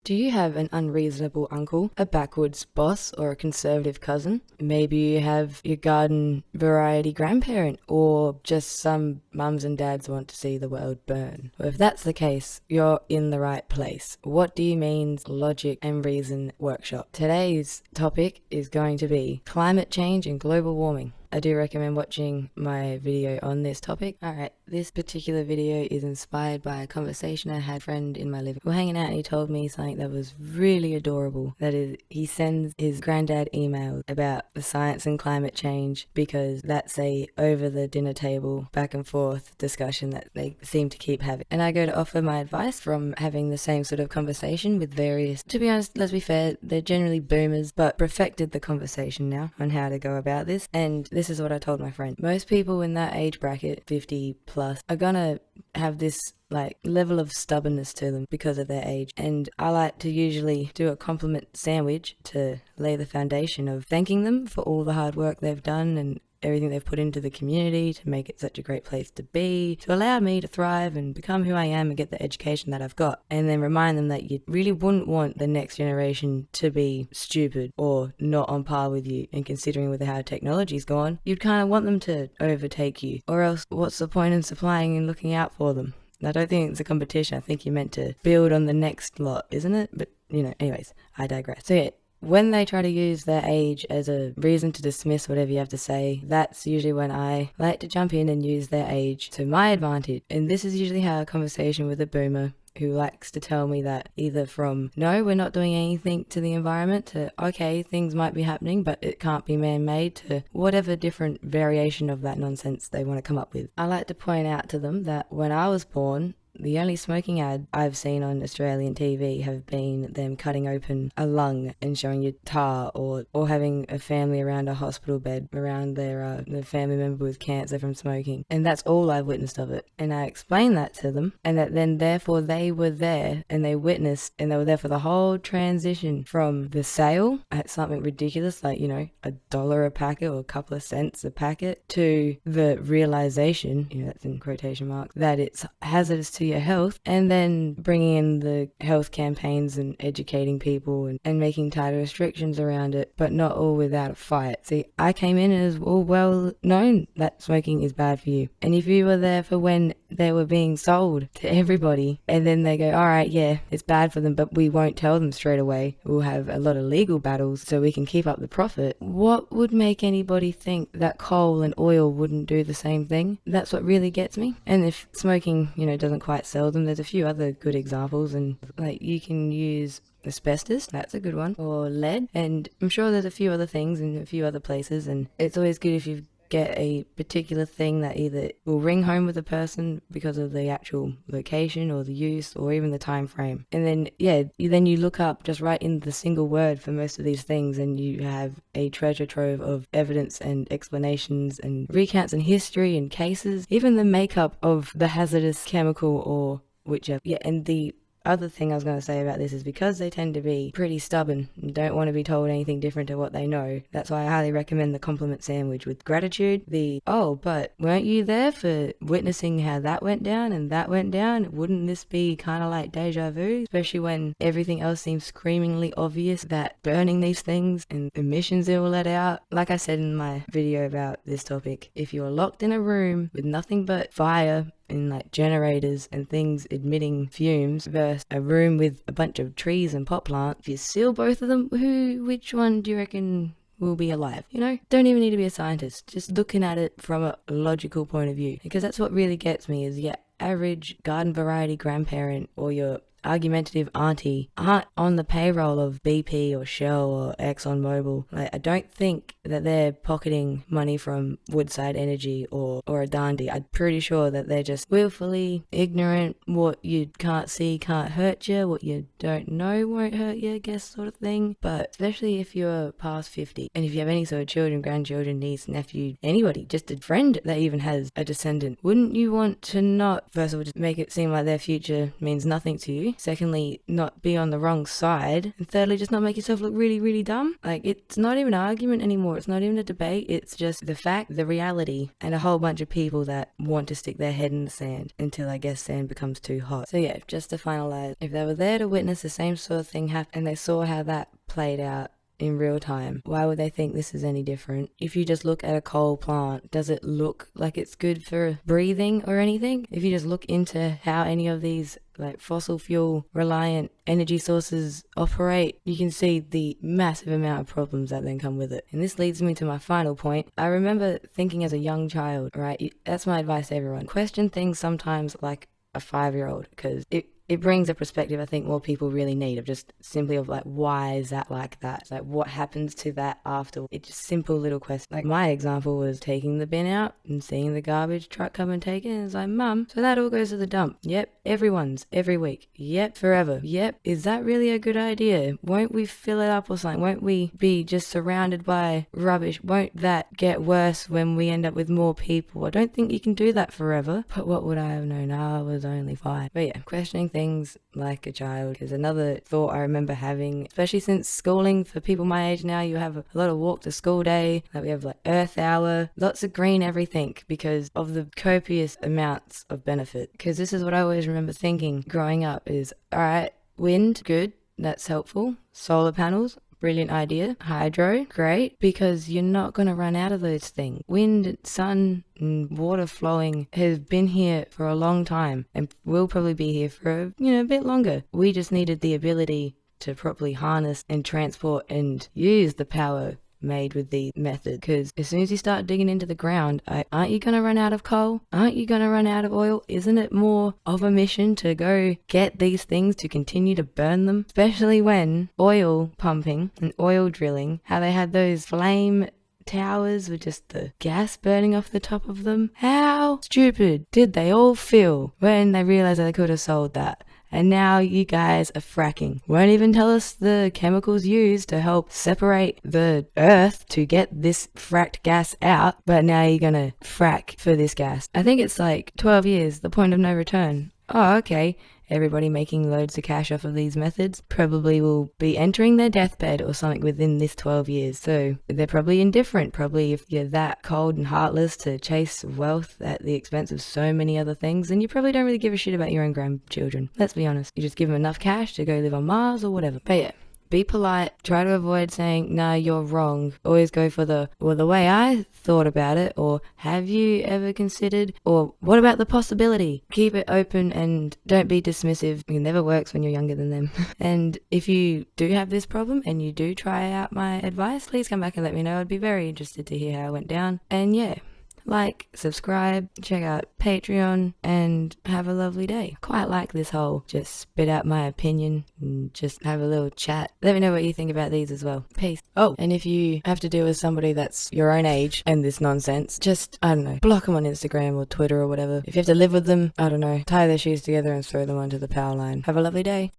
Do you have an unreasonable uncle, a backwoods boss, or a conservative cousin? Maybe you have your garden variety grandparent, or just some mums and dads want to see the world burn. Well, if that's the case, you're in the right place. What do you mean logic and reason workshop? Today's topic is going to be climate change and global warming. I do recommend watching my video on this topic. Alright, this particular video is inspired by a conversation I had with a friend in my living. We were hanging out and he told me something that was really adorable. That is, he sends his granddad emails about the science and climate change because that's a over the dinner table back and forth discussion that they seem to keep having. And I go to offer my advice from having the same sort of conversation with various, to be honest, let's be fair, they're generally boomers, but perfected the conversation now on how to go about this. And this is what I told my friend. Most people in that age bracket, 50 plus, are gonna have this level of stubbornness to them because of their age. And I like to usually do a compliment sandwich to lay the foundation of thanking them for all the hard work they've done and everything they've put into the community to make it such a great place to be, to allow me to thrive and become who I am and get the education that I've got. And then remind them that you really wouldn't want the next generation to be stupid or not on par with you. And considering with how technology's gone, you'd kind of want them to overtake you. Or else, what's the point in supplying and looking out for them? I don't think it's a competition. I think you're meant to build on the next lot, isn't it? But, anyways, I digress. So yeah, when they try to use their age as a reason to dismiss whatever you have to say, that's usually when I like to jump in and use their age to my advantage. And this is usually how a conversation with a boomer who likes to tell me that either from, no, we're not doing anything to the environment, to, okay, things might be happening, but it can't be man-made, to whatever different variation of that nonsense they want to come up with. I like to point out to them that when I was born, the only smoking ad I've seen on Australian TV have been them cutting open a lung and showing you tar, or having a family around a hospital bed around their family member with cancer from smoking. And that's all I've witnessed of it. And I explained that to them, and that then therefore they were there and they witnessed, and they were there for the whole transition from the sale at something ridiculous like, $1 a packet or a couple of cents a packet, to the realization, that's in quotation marks, that it's hazardous to your health, and then bringing in the health campaigns and educating people and making tighter restrictions around it, but not all without a fight. See, I came in and it was all well known that smoking is bad for you. And if you were there for when they were being sold to everybody, and then they go, all right, yeah, it's bad for them, but we won't tell them straight away. We'll have a lot of legal battles so we can keep up the profit. What would make anybody think that coal and oil wouldn't do the same thing? That's what really gets me. And if smoking, doesn't quite sell them, there's a few other good examples, and you can use asbestos, that's a good one, or lead, and I'm sure there's a few other things in a few other places. And it's always good if you get a particular thing that either will ring home with a person because of the actual location or the use or even the time frame. And then you look up, just write in the single word for most of these things, and you have a treasure trove of evidence and explanations and recounts and history and cases, even the makeup of the hazardous chemical or whichever. And the other thing I was going to say about this is because they tend to be pretty stubborn and don't want to be told anything different to what they know. That's why I highly recommend the compliment sandwich with gratitude. But weren't you there for witnessing how that went down and that went down? Wouldn't this be kind of like deja vu? Especially when everything else seems screamingly obvious, that burning these things and emissions it will let out. Like I said in my video about this topic, if you're locked in a room with nothing but fire and generators and things emitting fumes versus a room with a bunch of trees and pot plants, if you seal both of them, which one do you reckon will be alive? Don't even need to be a scientist, just looking at it from a logical point of view, because that's what really gets me is your average garden variety grandparent or your argumentative auntie aren't on the payroll of BP or Shell or ExxonMobil. I don't think that they're pocketing money from Woodside Energy or Adani. I'm pretty sure that they're just willfully ignorant. What you can't see can't hurt you, what you don't know won't hurt you, I guess, sort of thing. But especially if you're past 50, and if you have any sort of children, grandchildren, niece, nephew, anybody, just a friend that even has a descendant, wouldn't you want to not, first of all, just make it seem like their future means nothing to you, you. Secondly, not be on the wrong side. And thirdly, just not make yourself look really, really dumb. Like, it's not even an argument anymore. It's not even a debate. It's just the fact, the reality, and a whole bunch of people that want to stick their head in the sand until, I guess, sand becomes too hot. So yeah, just to finalize, if they were there to witness the same sort of thing happen and they saw how that played out in real time, why would they think this is any different? If you just look at a coal plant, does it look like it's good for breathing or anything? If you just look into how any of these like fossil fuel reliant energy sources operate, you can see the massive amount of problems that then come with it. And this leads me to my final point. I remember thinking as a young child, right? That's my advice to everyone. Question things sometimes like a 5-year-old, because it brings a perspective I think more people really need, of just simply of like, why is that like that? Like, what happens to that after? It's just simple little questions. Like, my example was taking the bin out and seeing the garbage truck come and take it, and it's like, Mum, so that all goes to the dump? Yep. Everyone's, every week. Yep. Forever. Yep. Is that really a good idea? Won't we fill it up or something? Won't we be just surrounded by rubbish? Won't that get worse when we end up with more people? I don't think you can do that forever. But what would I have known? I was only 5. But yeah, questioning things like a child is another thought I remember having, especially since schooling. For people my age now, you have a lot of walk to school day, like we have like Earth Hour, lots of green everything because of the copious amounts of benefit. Because this is what I always remember thinking growing up is, all right, wind, good, that's helpful. Solar panels, brilliant idea. Hydro, great, because you're not going to run out of those things. Wind, sun, and water flowing has been here for a long time and will probably be here for a bit longer. We just needed the ability to properly harness and transport and use the power made with the method, because as soon as you start digging into the ground, aren't you going to run out of coal? Aren't you going to run out of oil? Isn't it more of a mission to go get these things to continue to burn them? Especially when oil pumping and oil drilling, how they had those flame towers with just the gas burning off the top of them. How stupid did they all feel when they realized that they could have sold that? And now you guys are fracking. Won't even tell us the chemicals used to help separate the earth to get this fracked gas out, but now you're gonna frack for this gas. I think it's like 12 years, the point of no return. Oh, okay. Everybody making loads of cash off of these methods probably will be entering their deathbed or something within this 12 years. So they're probably indifferent. Probably if you're that cold and heartless to chase wealth at the expense of so many other things, then you probably don't really give a shit about your own grandchildren. Let's be honest. You just give them enough cash to go live on Mars or whatever. But yeah. Be polite. Try to avoid saying, nah, you're wrong. Always go for the way I thought about it, or have you ever considered, or what about the possibility? Keep it open and don't be dismissive. It never works when you're younger than them. And if you do have this problem and you do try out my advice, please come back and let me know. I'd be very interested to hear how it went down. And yeah. Like, subscribe, check out Patreon, and have a lovely day. Quite like this whole just spit out my opinion and just have a little chat. Let me know what you think about these as well. Peace. Oh, and if you have to deal with somebody that's your own age and this nonsense, just, I don't know, block them on Instagram or Twitter or whatever. If you have to live with them, I don't know, tie their shoes together and throw them onto the power line. Have a lovely day.